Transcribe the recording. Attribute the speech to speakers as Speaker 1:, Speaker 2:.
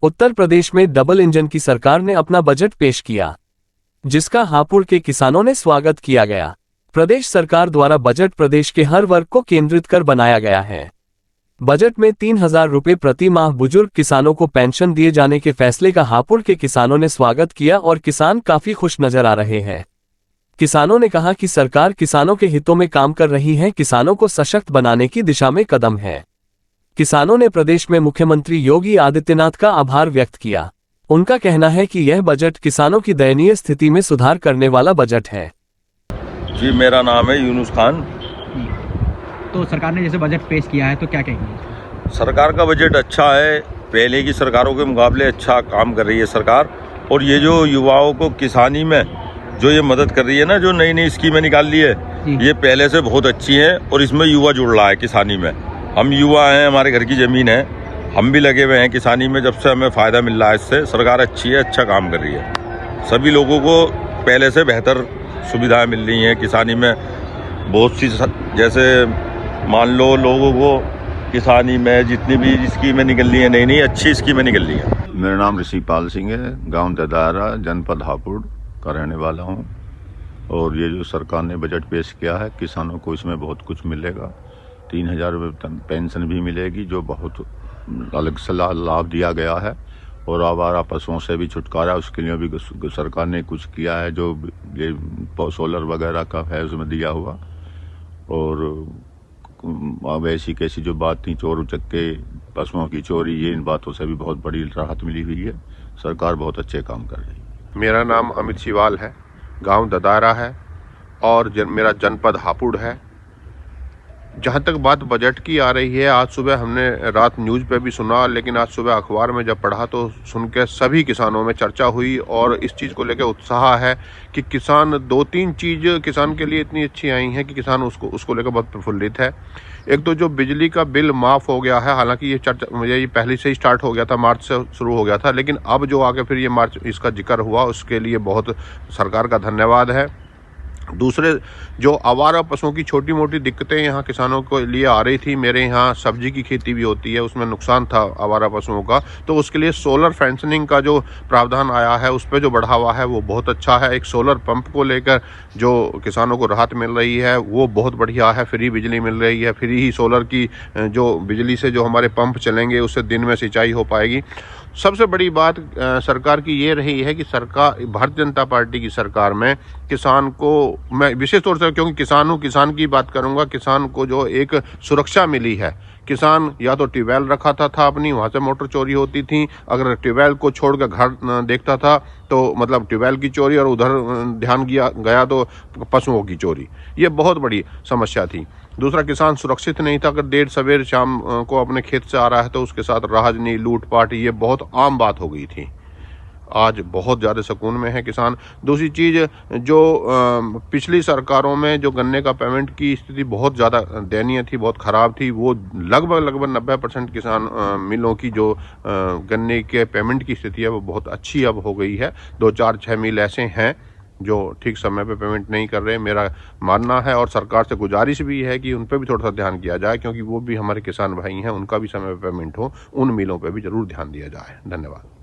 Speaker 1: उत्तर प्रदेश में double engine की सरकार ने अपना बजट पेश किया, जिसका हापुड़ के किसानों ने स्वागत किया गया। प्रदेश सरकार द्वारा बजट प्रदेश के हर वर्ग को केंद्रित कर बनाया गया है। बजट में 3,000 रुपये प्रति माह बुजुर्ग किसानों को पेंशन दिए जाने के फैसले का हापुड़ के किसानों ने स्वागत किया और किसान काफी खुश नजर आ रहे हैं। किसानों ने कहा कि सरकार किसानों के हितों में काम कर रही है, किसानों को सशक्त बनाने की दिशा में कदम है। किसानों ने प्रदेश में मुख्यमंत्री योगी आदित्यनाथ का आभार व्यक्त किया। उनका कहना है कि यह बजट किसानों की दयनीय स्थिति में सुधार करने वाला बजट है।
Speaker 2: जी, मेरा नाम है यूनुस खान।
Speaker 3: तो सरकार ने जैसे बजट पेश किया है तो क्या कहेंगे?
Speaker 2: सरकार का बजट अच्छा है, पहले की सरकारों के मुकाबले अच्छा काम कर रही है सरकार। और ये जो युवाओं को किसानी में जो ये मदद कर रही है ना, जो नई नई स्कीमें निकाल ली है, ये पहले से बहुत अच्छी हैं और इसमें युवा जुड़ रहा है किसानी में। हम युवा हैं, हमारे घर की ज़मीन है, हम भी लगे हुए हैं किसानी में। जब से हमें फ़ायदा मिल रहा है इससे, सरकार अच्छी है, अच्छा काम कर रही है। सभी लोगों को पहले से बेहतर सुविधाएं मिल रही हैं किसानी में। बहुत सी जैसे मान लो लोगों को किसानी में जितनी भी स्कीमें निकल रही हैं, नई नई अच्छी स्कीमें निकल रही हैं।
Speaker 4: मेरा नाम ऋषिपाल सिंह है, गांव ददारा, जनपद हापुड़ का रहने वाला हूं। और ये जो सरकार ने बजट पेश किया है, किसानों को इसमें बहुत कुछ मिलेगा। 3,000 रुपये पेंशन भी मिलेगी, जो बहुत अलग से लाभ दिया गया है। और आवारा पशुओं से भी छुटकारा, उसके लिए भी सरकार ने कुछ किया है, जो ये सोलर वगैरह का है उसमें दिया हुआ। और अब ऐसी कैसी जो बात थी, चोर उचक्के, पशुओं की चोरी, ये इन बातों से भी बहुत बड़ी राहत मिली हुई है। सरकार बहुत अच्छे काम कर रही है।
Speaker 5: मेरा नाम अमित सिवाल है, गांव ददारा है और मेरा जनपद हापुड़ है। जहाँ तक बात बजट की आ रही है, आज सुबह हमने रात न्यूज़ पे भी सुना, लेकिन आज सुबह अखबार में जब पढ़ा तो सुन के सभी किसानों में चर्चा हुई और इस चीज़ को लेकर उत्साह है कि किसान 2-3 चीज़ किसान के लिए इतनी अच्छी आई हैं कि किसान उसको लेकर बहुत प्रफुल्लित है। एक तो जो बिजली का बिल माफ़ हो गया है, हालांकि ये चर्चा ये पहले से ही स्टार्ट हो गया था, मार्च से शुरू हो गया था, लेकिन अब जो आगे फिर ये मार्च इसका जिक्र हुआ, उसके लिए बहुत सरकार का धन्यवाद है। दूसरे, जो आवारा पशुओं की छोटी मोटी दिक्कतें यहाँ किसानों को लिए आ रही थी, मेरे यहाँ सब्जी की खेती भी होती है, उसमें नुकसान था आवारा पशुओं का, तो उसके लिए सोलर फेंसिंग का जो प्रावधान आया है, उस पर जो बढ़ावा है वो बहुत अच्छा है। एक सोलर पंप को लेकर जो किसानों को राहत मिल रही है वो बहुत बढ़िया है। फ्री बिजली मिल रही है, फ्री ही सोलर की जो बिजली से जो हमारे पंप चलेंगे उससे दिन में सिंचाई हो पाएगी। सबसे बड़ी बात सरकार की ये रही है कि सरकार, भारतीय जनता पार्टी की सरकार में किसान को, मैं विशेष तौर से क्योंकि किसान की बात करूंगा, किसान को जो एक सुरक्षा मिली है। किसान या तो ट्यूबवेल रखा था अपनी, वहाँ से मोटर चोरी होती थी, अगर ट्यूबवेल को छोड़कर घर देखता था तो मतलब ट्यूबवेल की चोरी, और उधर ध्यान गया तो पशुओं की चोरी, ये बहुत बड़ी समस्या थी। दूसरा, किसान सुरक्षित नहीं था, अगर देर सवेर शाम को अपने खेत से आ रहा है तो उसके साथ राहजनी, लूटपाट, ये बहुत आम बात हो गई थी। आज बहुत ज़्यादा सुकून में है किसान। दूसरी चीज़, जो पिछली सरकारों में जो गन्ने का पेमेंट की स्थिति बहुत ज़्यादा दयनीय थी, बहुत ख़राब थी, वो लगभग 90% किसान मिलों की जो गन्ने के पेमेंट की स्थिति है वो बहुत अच्छी अब हो गई है। 2-4-6 मिल ऐसे हैं जो ठीक समय पे पेमेंट नहीं कर रहे, मेरा मानना है। और सरकार से गुजारिश भी है कि उन पर भी थोड़ा सा ध्यान किया जाए, क्योंकि वो भी हमारे किसान भाई हैं, उनका भी समय पे पेमेंट हो, उन मिलों पे भी ज़रूर ध्यान दिया जाए। धन्यवाद।